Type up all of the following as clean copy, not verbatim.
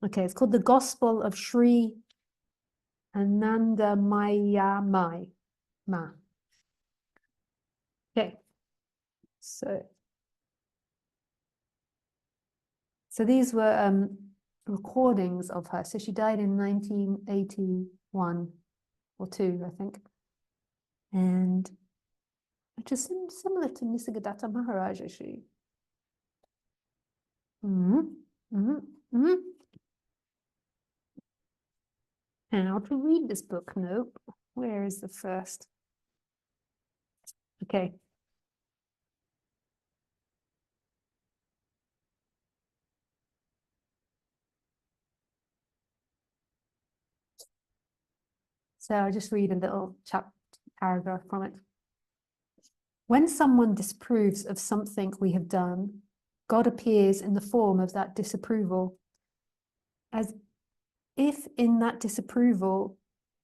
Okay, it's called the Gospel of Shri Anandamayi Ma. Okay, so these were recordings of her. So she died in 1981 or 2, I think, and which is similar to Nisargadatta Maharaj, actually. How to read this book? Nope. Where is the first? Okay. So I'll just read a little paragraph from it. When someone disapproves of something we have done, God appears in the form of that disapproval, as if in that disapproval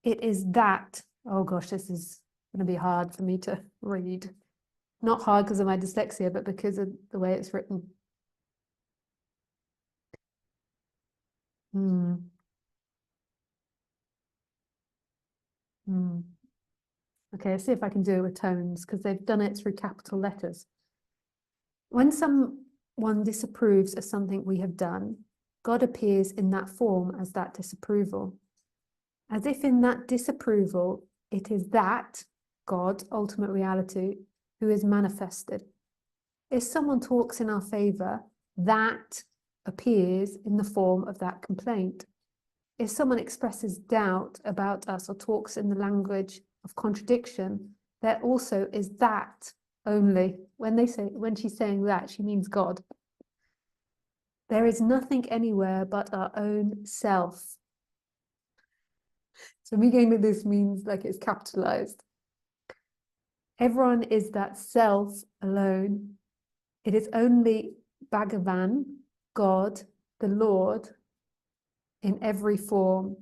it is that, oh gosh, this is going to be hard for me to read. Not hard because of my dyslexia, but because of the way it's written. Okay, let's see if I can do it with tones, because they've done it through capital letters. When someone disapproves of something we have done, God appears in that form as that disapproval. As if in that disapproval, it is that God, ultimate reality, who is manifested. If someone talks in our favor, that appears in the form of that complaint. If someone expresses doubt about us or talks in the language of contradiction, there also is that only. When she's saying that, she means God. There is nothing anywhere but our own self. So me getting that this means like it's capitalized. Everyone is that self alone. It is only Bhagavan, God, the Lord, in every form.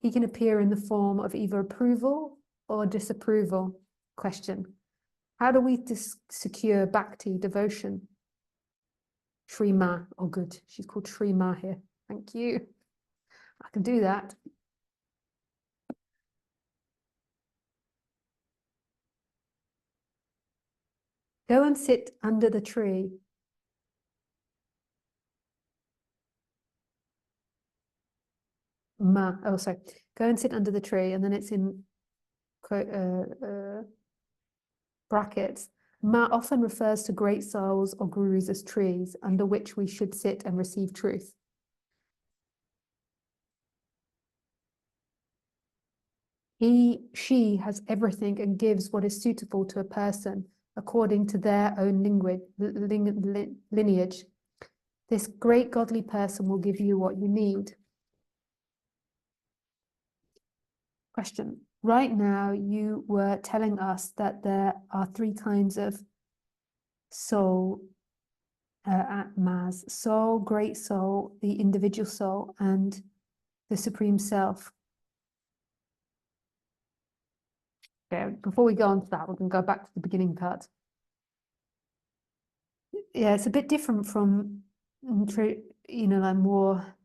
He can appear in the form of either approval or disapproval. Question: how do we secure bhakti, devotion? Shri Ma, oh good, she's called Shri Ma here. Thank you. I can do that. Go and sit under the tree. Ma, oh sorry. Go and sit under the tree, and then it's in brackets. Ma often refers to great souls or gurus as trees under which we should sit and receive truth. She has everything and gives what is suitable to a person according to their own lineage. This great godly person will give you what you need. Question: right now you were telling us that there are 3 kinds of soul, Atmas: soul, great soul, the individual soul, and the supreme self. Okay, before we go on to that, we're going to go back to the beginning part. Yeah, it's a bit different from, you know, like more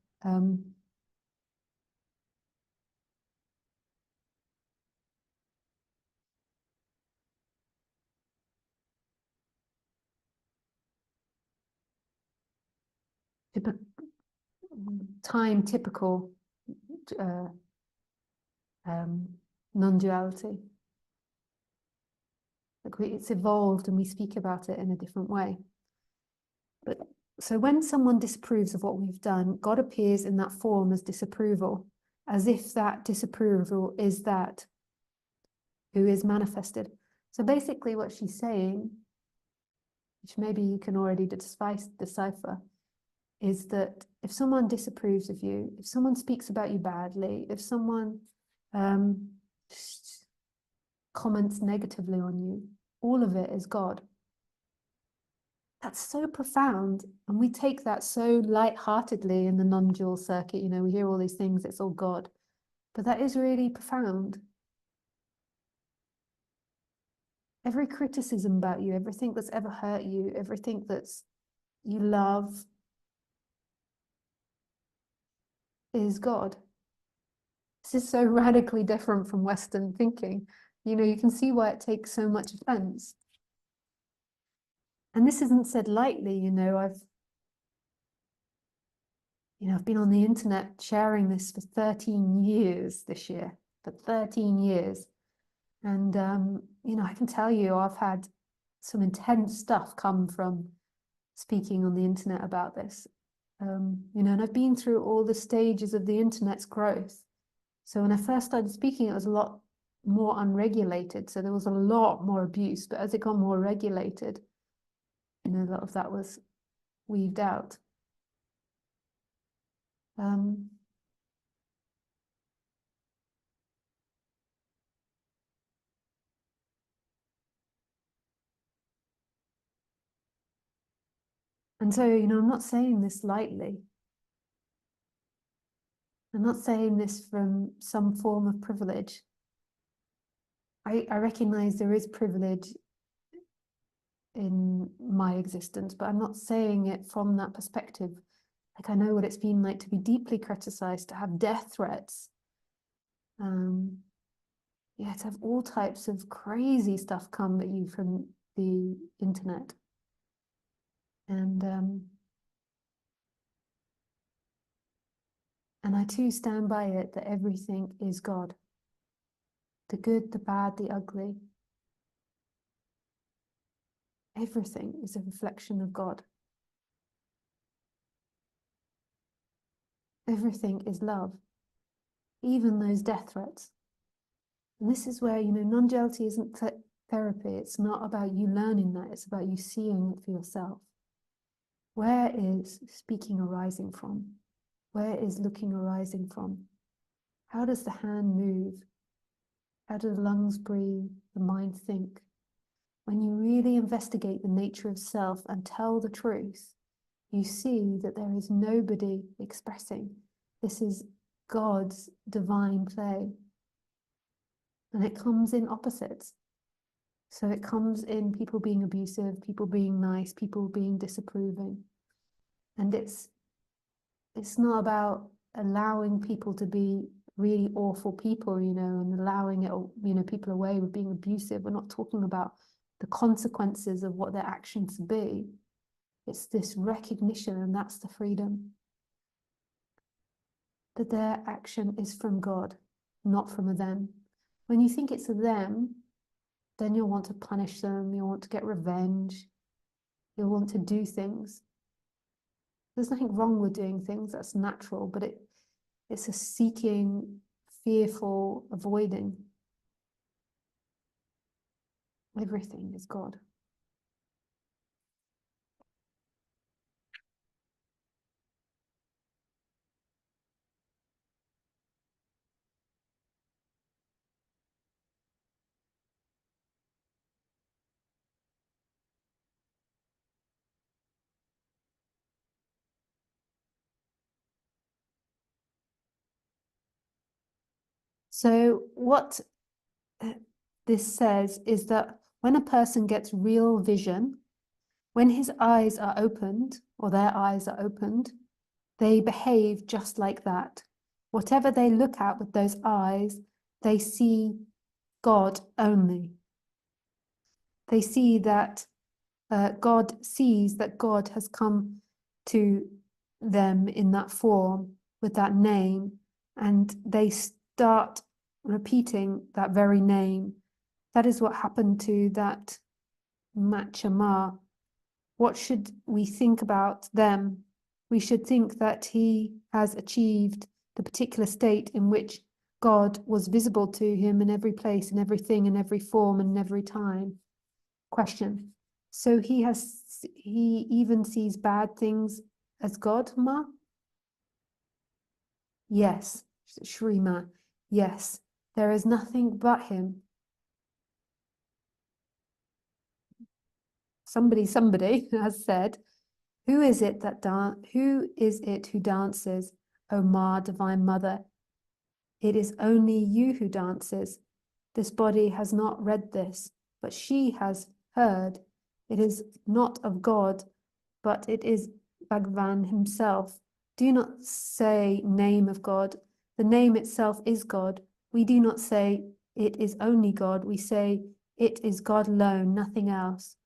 typical non-duality. Like it's evolved and we speak about it in a different way. But so when someone disapproves of what we've done, God appears in that form as disapproval, as if that disapproval is that who is manifested. So basically what she's saying, which maybe you can already decipher, is that if someone disapproves of you, if someone speaks about you badly, if someone comments negatively on you, all of it is God. That's so profound, and we take that so lightheartedly in the non-dual circuit. You know, we hear all these things, it's all God, but that is really profound. Every criticism about you, everything that's ever hurt you, everything that's you love, is God. This is so radically different from Western thinking. You know, you can see why it takes so much offense. And this isn't said lightly, you know, I've been on the internet sharing this for 13 years this year, for 13 years. And, I can tell you, I've had some intense stuff come from speaking on the internet about this. And I've been through all the stages of the internet's growth. So when I first started speaking, it was a lot more unregulated. So there was a lot more abuse, but as it got more regulated, a lot of that was weaved out. And so, I'm not saying this lightly. I'm not saying this from some form of privilege. I recognize there is privilege in my existence, but I'm not saying it from that perspective. Like, I know what it's been like to be deeply criticized, to have death threats, to have all types of crazy stuff come at you from the internet. And I too stand by it that everything is God. The good, the bad, the ugly. Everything is a reflection of God. Everything is love. Even those death threats. And this is where, non-duality isn't therapy. It's not about you learning that. It's about you seeing it for yourself. Where is speaking arising from? Where is looking arising from? How does the hand move? How do the lungs breathe, the mind think? When you really investigate the nature of self and tell the truth, you see that there is nobody expressing. This is God's divine play. And it comes in opposites. So it comes in people being abusive, people being nice, people being disapproving. And it's not about allowing people to be really awful people, and allowing it, people away with being abusive. We're not talking about the consequences of what their actions be. It's this recognition, and that's the freedom. That their action is from God, not from a them. When you think it's a them, then you'll want to punish them, you'll want to get revenge, you'll want to do things. There's nothing wrong with doing things, that's natural, but it's a seeking, fearful, avoiding. Everything is God. So what this says is that when a person gets real vision, when his eyes are opened, or their eyes are opened, they behave just like that. Whatever they look at with those eyes, they see God only. They see that God sees that God has come to them in that form with that name, and they start repeating that very name. That is what happened to that Ma. What should we think about them? We should think that he has achieved the particular state in which God was visible to him in every place, in everything, in every form, and in every time. Question. So he even sees bad things as God, Ma? Yes, Shri Ma. Yes, there is nothing but him. Somebody has said, who is it who dances, O Ma, Divine Mother? It is only you who dances. This body has not read this, but she has heard. It is not of God, but it is Bhagavan himself. do not say name of God. The name itself is God. We do not say it is only God. We say it is God alone, nothing else.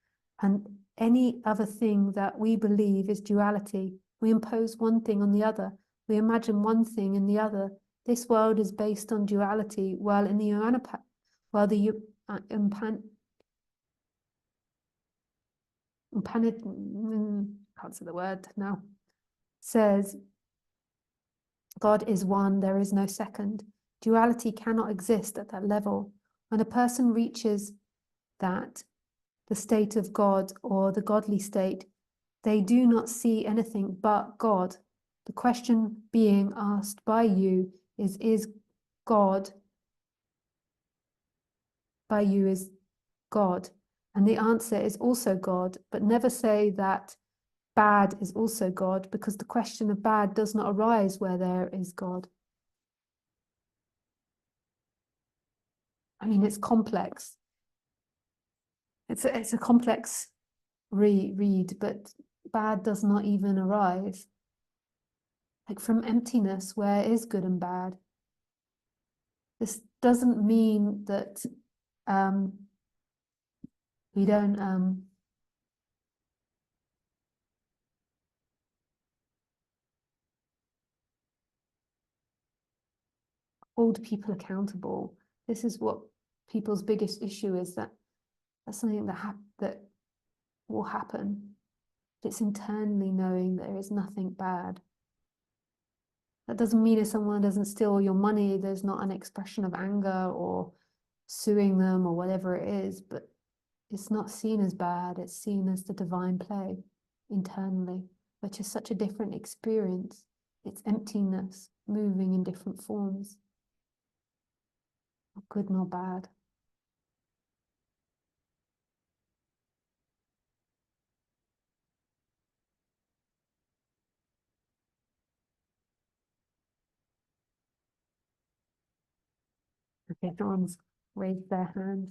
And any other thing that we believe is duality. We impose one thing on the other. We imagine one thing in the other. This world is based on duality, while in the can't say the word now, says God is one, there is no second. Duality cannot exist at that level. When a person reaches that, the state of God or the godly state, they do not see anything but God. The question being asked by you is God, by you is God? And the answer is also God, but never say that bad is also God, because the question of bad does not arise where there is God. I mean, it's complex. It's a complex read, but bad does not even arise. Like from emptiness, where is good and bad? This doesn't mean that we don't hold people accountable. This is what people's biggest issue is, that that's something that will happen. It's internally knowing there is nothing bad. That doesn't mean if someone doesn't steal your money, there's not an expression of anger or suing them or whatever it is, but it's not seen as bad, it's seen as the divine play internally, which is such a different experience. It's emptiness moving in different forms, not good nor bad. Okay, someone's raised their hand.